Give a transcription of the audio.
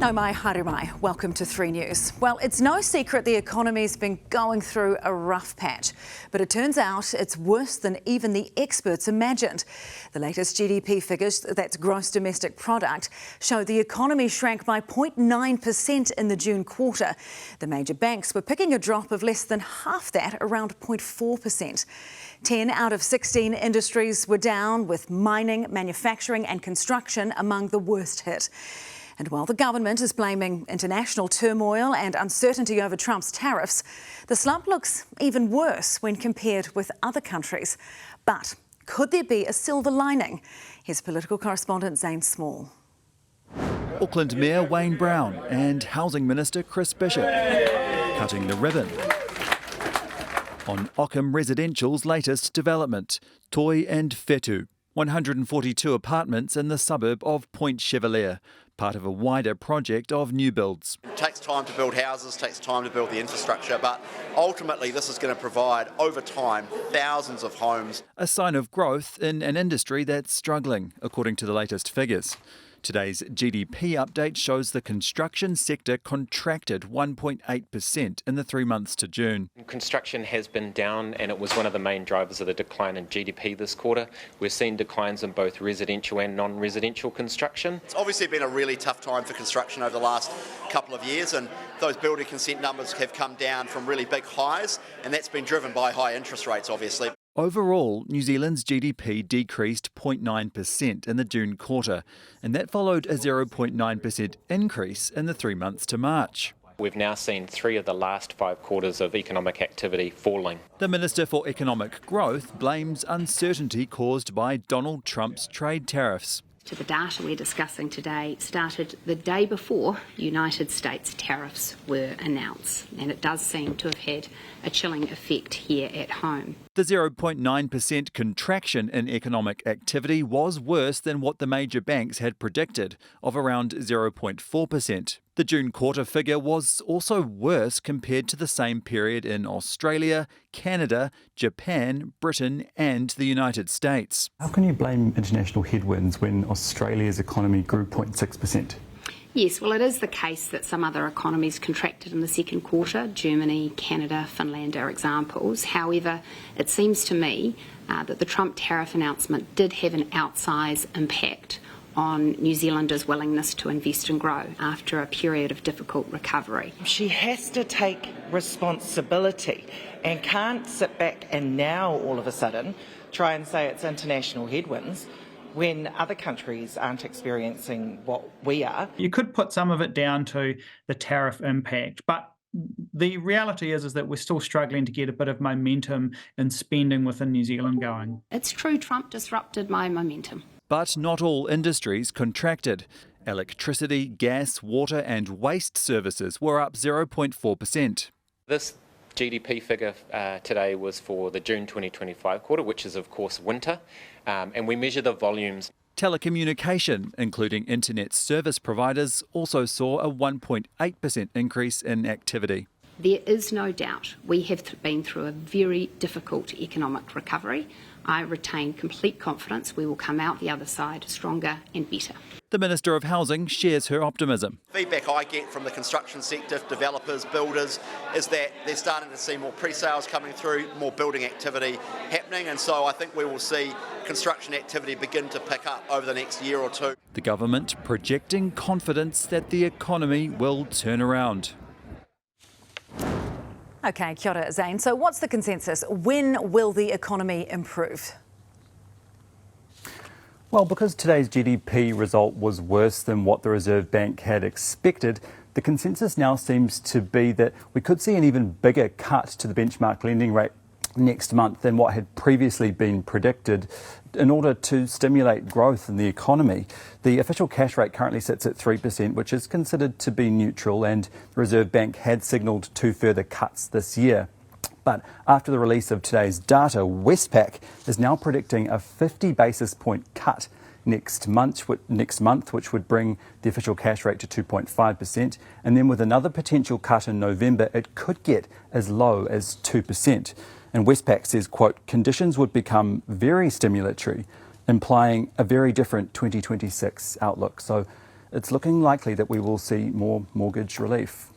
No mai haere mai. Welcome to 3 News. Well, it's no secret the economy's been going through a rough patch, but it turns out it's worse than even the experts imagined. The latest GDP figures, that's gross domestic product, show the economy shrank by 0.9% in the June quarter. The major banks were picking a drop of less than half that, around 0.4%. 10 out of 16 industries were down, with mining, manufacturing and construction among the worst hit. And while the government is blaming international turmoil and uncertainty over Trump's tariffs, the slump looks even worse when compared with other countries. But could there be a silver lining? Here's political correspondent Zane Small. Auckland Mayor Wayne Brown and Housing Minister Chris Bishop cutting the ribbon on Ockham Residential's latest development, Toi and Whetu, 142 apartments in the suburb of Point Chevalier, part of a wider project of new builds. It takes time to build houses, takes time to build the infrastructure, but ultimately this is going to provide, over time, thousands of homes. A sign of growth in an industry that's struggling, according to the latest figures. Today's GDP update shows the construction sector contracted 1.8% in the 3 months to June. Construction has been down, and it was one of the main drivers of the decline in GDP this quarter. We're seeing declines in both residential and non-residential construction. It's obviously been a really tough time for construction over the last couple of years, and those building consent numbers have come down from really big highs, and that's been driven by high interest rates, obviously. Overall, New Zealand's GDP decreased 0.9% in the June quarter, and that followed a 0.9% increase in the 3 months to March. We've now seen 3 of the last 5 quarters of economic activity falling. The Minister for Economic Growth blames uncertainty caused by Donald Trump's trade tariffs. The data we're discussing today started the day before United States tariffs were announced, and it does seem to have had a chilling effect here at home. The 0.9% contraction in economic activity was worse than what the major banks had predicted, of around 0.4%. The June quarter figure was also worse compared to the same period in Australia, Canada, Japan, Britain and the United States. How can you blame international headwinds when Australia's economy grew 0.6%? Yes, well, it is the case that some other economies contracted in the second quarter. Germany, Canada, Finland are examples. However, it seems to me that the Trump tariff announcement did have an outsized impact on New Zealanders' willingness to invest and grow after a period of difficult recovery. She has to take responsibility and can't sit back and now all of a sudden try and say it's international headwinds when other countries aren't experiencing what we are. You could put some of it down to the tariff impact, but the reality is that we're still struggling to get a bit of momentum in spending within New Zealand going. It's true, Trump disrupted my momentum. But not all industries contracted. Electricity, gas, water and waste services were up 0.4%. This GDP figure today was for the June 2025 quarter, which is of course winter, and we measure the volumes. Telecommunication, including internet service providers, also saw a 1.8% increase in activity. There is no doubt we have been through a very difficult economic recovery. I retain complete confidence we will come out the other side stronger and better. The Minister of Housing shares her optimism. Feedback I get from the construction sector, developers, builders, is that they're starting to see more pre-sales coming through, more building activity happening, and so I think we will see construction activity begin to pick up over the next year or two. The government projecting confidence that the economy will turn around. OK, kia ora, Zane. So what's the consensus? When will the economy improve? Well, because today's GDP result was worse than what the Reserve Bank had expected, the consensus now seems to be that we could see an even bigger cut to the benchmark lending rate next month than what had previously been predicted in order to stimulate growth in the economy. The official cash rate currently sits at 3%, which is considered to be neutral, and the Reserve Bank had signalled 2 further cuts this year. But after the release of today's data, Westpac is now predicting a 50 basis point cut next month, which would bring the official cash rate to 2.5%. And then with another potential cut in November, it could get as low as 2%. And Westpac says, quote, conditions would become very stimulatory, implying a very different 2026 outlook. So it's looking likely that we will see more mortgage relief.